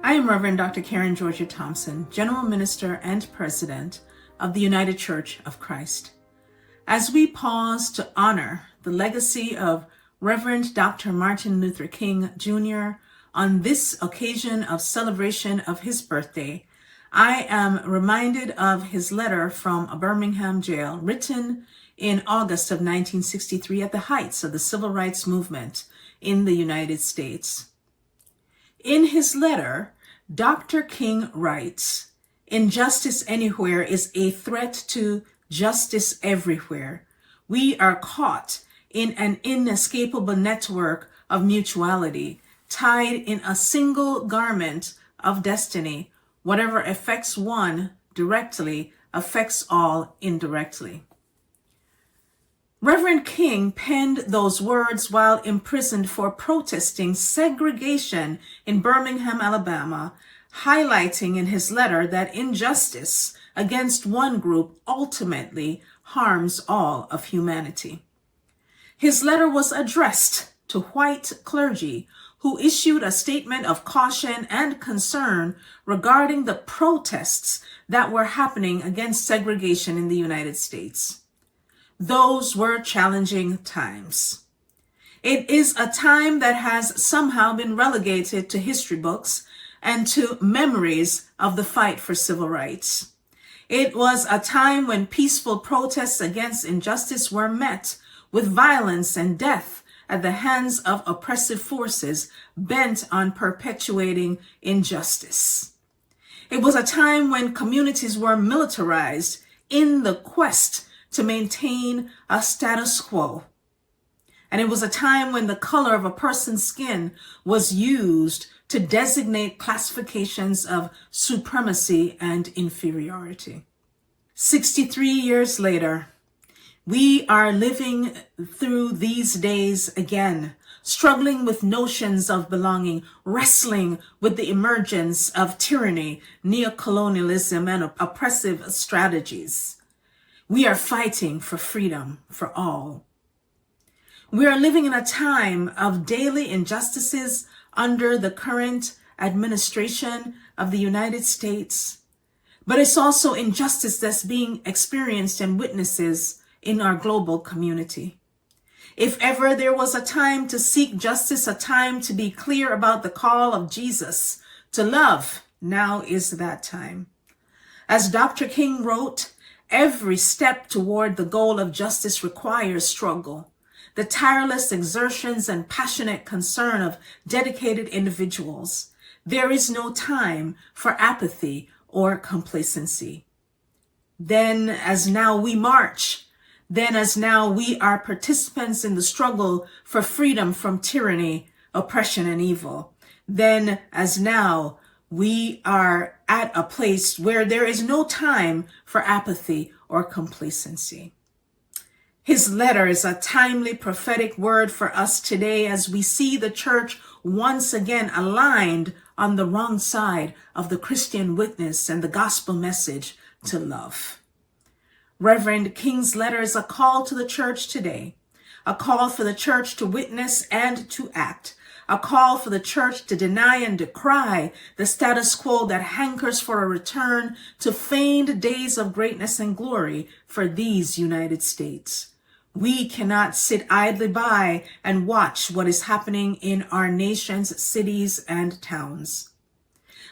I am Reverend Dr. Karen Georgia Thompson, General Minister and President of the United Church of Christ. As we pause to honor the legacy of Reverend Dr. Martin Luther King Jr. on this occasion of celebration of his birthday, I am reminded of his letter from a Birmingham jail written in August of 1963 at the heights of the civil rights movement in the United States. In his letter, Dr. King writes, "Injustice anywhere is a threat to justice everywhere. We are caught in an inescapable network of mutuality, tied in a single garment of destiny. Whatever affects one directly affects all indirectly." Reverend King penned those words while imprisoned for protesting segregation in Birmingham, Alabama, highlighting in his letter that injustice against one group ultimately harms all of humanity. His letter was addressed to white clergy who issued a statement of caution and concern regarding the protests that were happening against segregation in the United States. Those were challenging times. It is a time that has somehow been relegated to history books and to memories of the fight for civil rights. It was a time when peaceful protests against injustice were met with violence and death at the hands of oppressive forces bent on perpetuating injustice. It was a time when communities were militarized in the quest to maintain a status quo. And it was a time when the color of a person's skin was used to designate classifications of supremacy and inferiority. 63 years later, we are living through these days again, struggling with notions of belonging, wrestling with the emergence of tyranny, neocolonialism, and oppressive strategies. We are fighting for freedom for all. We are living in a time of daily injustices under the current administration of the United States, but it's also injustice that's being experienced and witnesses in our global community. If ever there was a time to seek justice, a time to be clear about the call of Jesus to love, now is that time. As Dr. King wrote, every step toward the goal of justice requires struggle, the tireless exertions and passionate concern of dedicated individuals. There is no time for apathy or complacency. Then as now we march, then as now we are participants in the struggle for freedom from tyranny, oppression, and evil. Then as now we are at a place where there is no time for apathy or complacency. His letter is a timely prophetic word for us today as we see the church once again aligned on the wrong side of the Christian witness and the gospel message to love. Reverend King's letter is a call to the church today, a call for the church to witness and to act, a call for the church to deny and decry the status quo that hankers for a return to feigned days of greatness and glory for these United States. We cannot sit idly by and watch what is happening in our nation's cities and towns.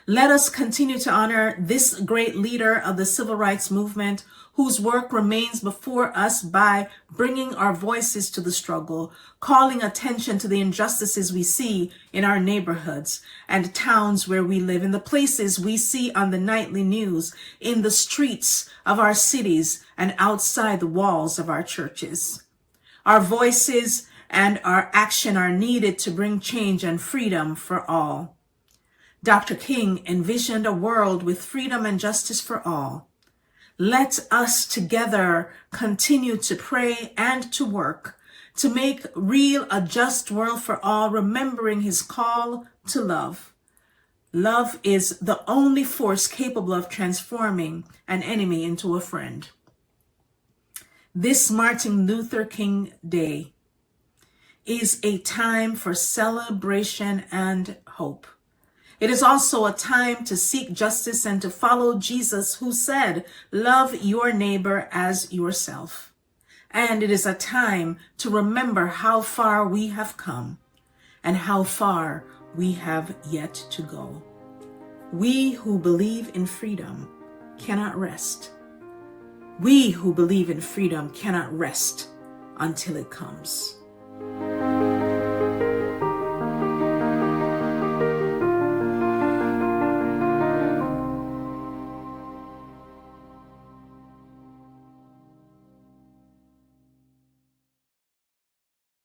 Let us continue to honor this great leader of the civil rights movement whose work remains before us by bringing our voices to the struggle, calling attention to the injustices we see in our neighborhoods and towns where we live, in the places we see on the nightly news, in the streets of our cities and outside the walls of our churches. Our voices and our action are needed to bring change and freedom for all. Dr. King envisioned a world with freedom and justice for all. Let us together continue to pray and to work to make real a just world for all, remembering his call to love. Love is the only force capable of transforming an enemy into a friend. This Martin Luther King Day is a time for celebration and hope. It is also a time to seek justice and to follow Jesus, who said, "Love your neighbor as yourself." And it is a time to remember how far we have come and how far we have yet to go. We who believe in freedom cannot rest. We who believe in freedom cannot rest until it comes.